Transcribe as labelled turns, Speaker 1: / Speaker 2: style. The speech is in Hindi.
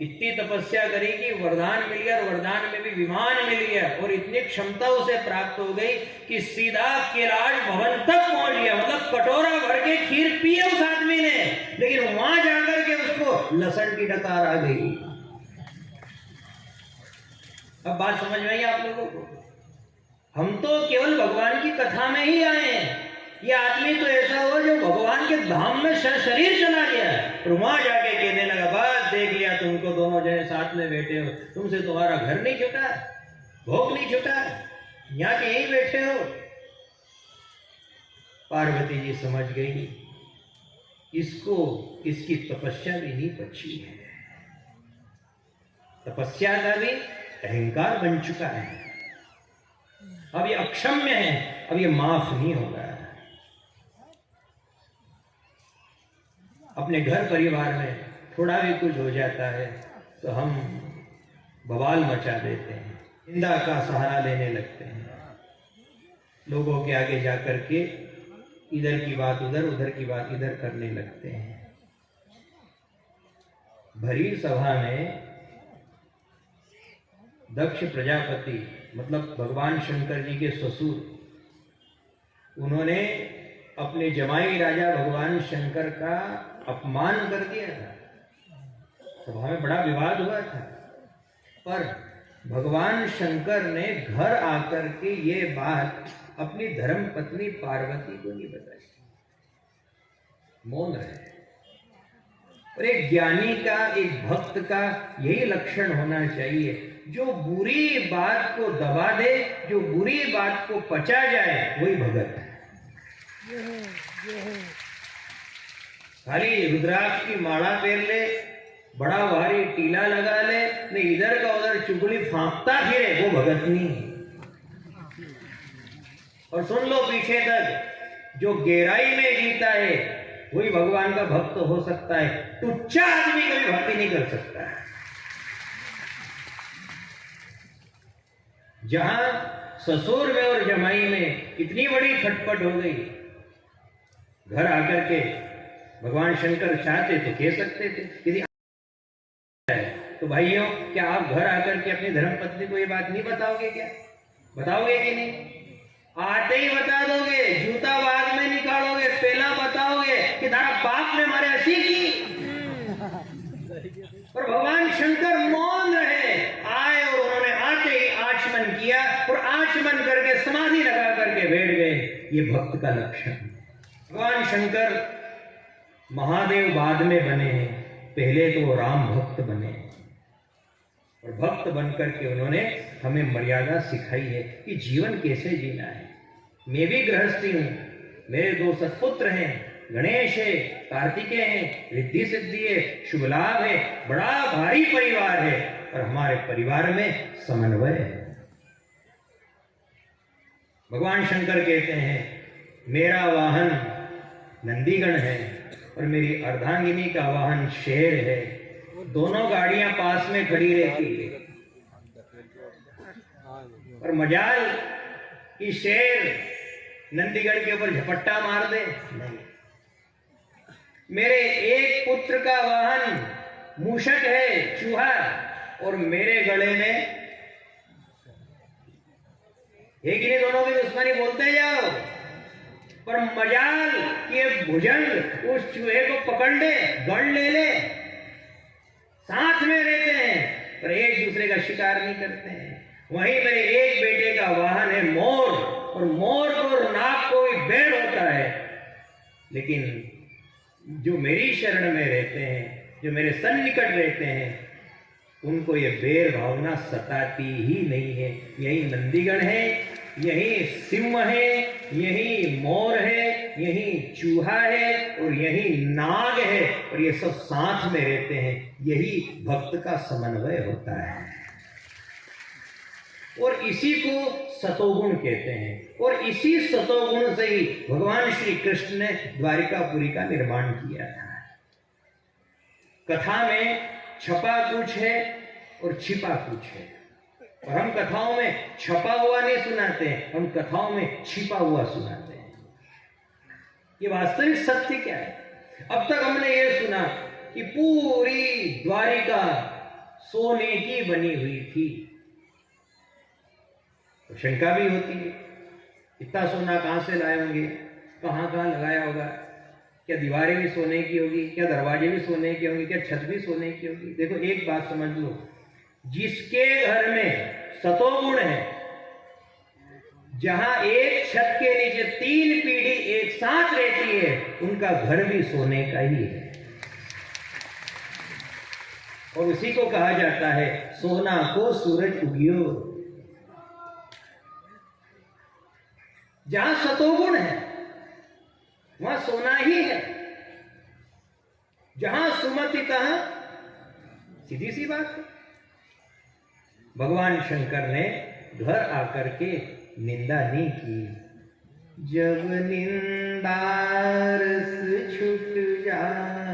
Speaker 1: इतनी तपस्या करी कि वरदान मिल गया, और वरदान में भी विमान मिल गया, और इतनी क्षमता उसे प्राप्त हो गई कि सीधा कैलाश भवन तक पहुंच गया। मतलब कटोरा भर के खीर पिए उस आदमी ने, लेकिन वहां जाकर के उसको लसन की डकार आ गई। अब बात समझ में आई आप लोगों को? हम तो केवल भगवान की कथा में ही आए हैं। ये आदमी तो ऐसा हुआ जो भगवान के धाम में शरीर चला गया, और वहां जाके कहने लगा, बस देख लिया तुमको, दोनों जने साथ में बैठे हो, तुमसे तुम्हारा घर नहीं छूटा, भोग नहीं छूटा, यहाँ के यहीं बैठे हो। पार्वती जी समझ गई इसको, इसकी तपस्या भी नहीं बची है, तपस्या का भी अहंकार बन चुका है, अब ये अक्षम्य है, अब ये माफ नहीं होगा। अपने घर परिवार में थोड़ा भी कुछ हो जाता है तो हम बवाल मचा देते हैं, निंदा का सहारा लेने लगते हैं, लोगों के आगे जाकर के इधर की बात उधर, उधर की बात इधर करने लगते हैं। भरी सभा में दक्ष प्रजापति, मतलब भगवान शंकर जी के ससुर, उन्होंने अपने जमाई राजा भगवान शंकर का अपमान कर दिया था। सभा में बड़ा विवाद हुआ था, पर भगवान शंकर ने घर आकर के ये बात अपनी धर्म पत्नी पार्वती को नहीं बताई, मौन रहे। और एक ज्ञानी का, एक भक्त का यही लक्षण होना चाहिए, जो बुरी बात को दबा दे, जो बुरी बात को पचा जाए, वही भगत है। खाली रुद्राक्ष की माला पहन ले, बड़ा भारी टीला लगा ले, नहीं इधर का उधर चुगली फांकता फिरे, वो भगत नहीं। और सुन लो पीछे तक, जो गहराई में जीता है वही भगवान का भक्त हो सकता है, टुच्चा आदमी कभी भक्ति नहीं कर सकता है। जहां ससुर में और जमाई में इतनी बड़ी खटपट हो गई, घर आकर के भगवान शंकर चाहते तो कह सकते थे, यदि तो भाइयों क्या आप घर आकर के अपनी धर्मपत्नी को ये बात नहीं बताओगे? क्या बताओगे कि नहीं? आते ही बता दोगे, जूता बाद में निकालोगे, पहला बताओगे कि तारा बाप ने मारे हंसी की। और भगवान शंकर मौन रहे, आए और उन्होंने आते ही आचमन किया, और आचमन करके समाधि लगा करके बैठ गए। ये भक्त का लक्षण। भगवान शंकर महादेव बाद में बने हैं, पहले तो राम भक्त बने, और भक्त बनकर के उन्होंने हमें मर्यादा सिखाई है कि जीवन कैसे जीना है। मैं भी गृहस्थी हूं, मेरे 2 सत्पुत्र हैं, गणेश है, कार्तिकेय है, रिद्धि सिद्धि है, शुभ लाभ है, बड़ा भारी परिवार है, और हमारे परिवार में समन्वय है। भगवान शंकर कहते हैं मेरा वाहन नंदीगण है और मेरी अर्धांगिनी का वाहन शेर है। दोनों गाड़ियां पास में खड़ी रहती है, और मजाल कि शेर नंदीगढ़ के ऊपर झपट्टा मार दे, नहीं। मेरे एक पुत्र का वाहन मूषक है, चूहा, और मेरे गले में एक ही दोनों की दुश्मनी बोलते जाओ, पर मजाल कि भुजंग उस चूहे को पकड़ ले, गढ़ ले ले, साथ में रहते हैं पर एक दूसरे का शिकार नहीं करते हैं। वहीं मेरे एक बेटे का वाहन है मोर, और मोर को और नाग को भी बैर होता है, लेकिन जो मेरी शरण में रहते हैं, जो मेरे सन्निकट रहते हैं, उनको ये बैर भावना सताती ही नहीं है। यही नंदीगण है, यही सिंह है, यही मोर है, यही चूहा है, और यही नाग है, और ये सब साथ में रहते हैं। यही भक्त का समन्वय होता है, और इसी को सतोगुण कहते हैं। और इसी सतोगुण से ही भगवान श्री कृष्ण ने द्वारिकापुरी का निर्माण किया था। कथा में छपा कुछ है और छिपा कुछ है, और हम कथाओं में छपा हुआ नहीं सुनाते हैं, हम कथाओं में छिपा हुआ सुनाते हैं। ये वास्तविक सत्य क्या है? अब तक हमने ये सुना कि पूरी द्वारिका सोने की बनी हुई थी। तो शंका भी होती है, इतना सोना कहां से लाए होंगे, कहां कहां लगाया होगा, क्या दीवारें भी सोने की होगी, क्या दरवाजे भी सोने के होंगे, क्या छत भी सोने की होगी। देखो एक बात समझ लो, जिसके घर में सतोगुण है, जहां एक छत के नीचे 3 पीढ़ी एक साथ रहती है, उनका घर भी सोने का ही है। और उसी को कहा जाता है सोना को सूरज उगियो। जहां सतोगुण है वहां सोना ही है, जहां सुमति तहां, सीधी सी बात है। भगवान शंकर ने घर आकर के निंदा नहीं की। जब निंदा रस छूट जाए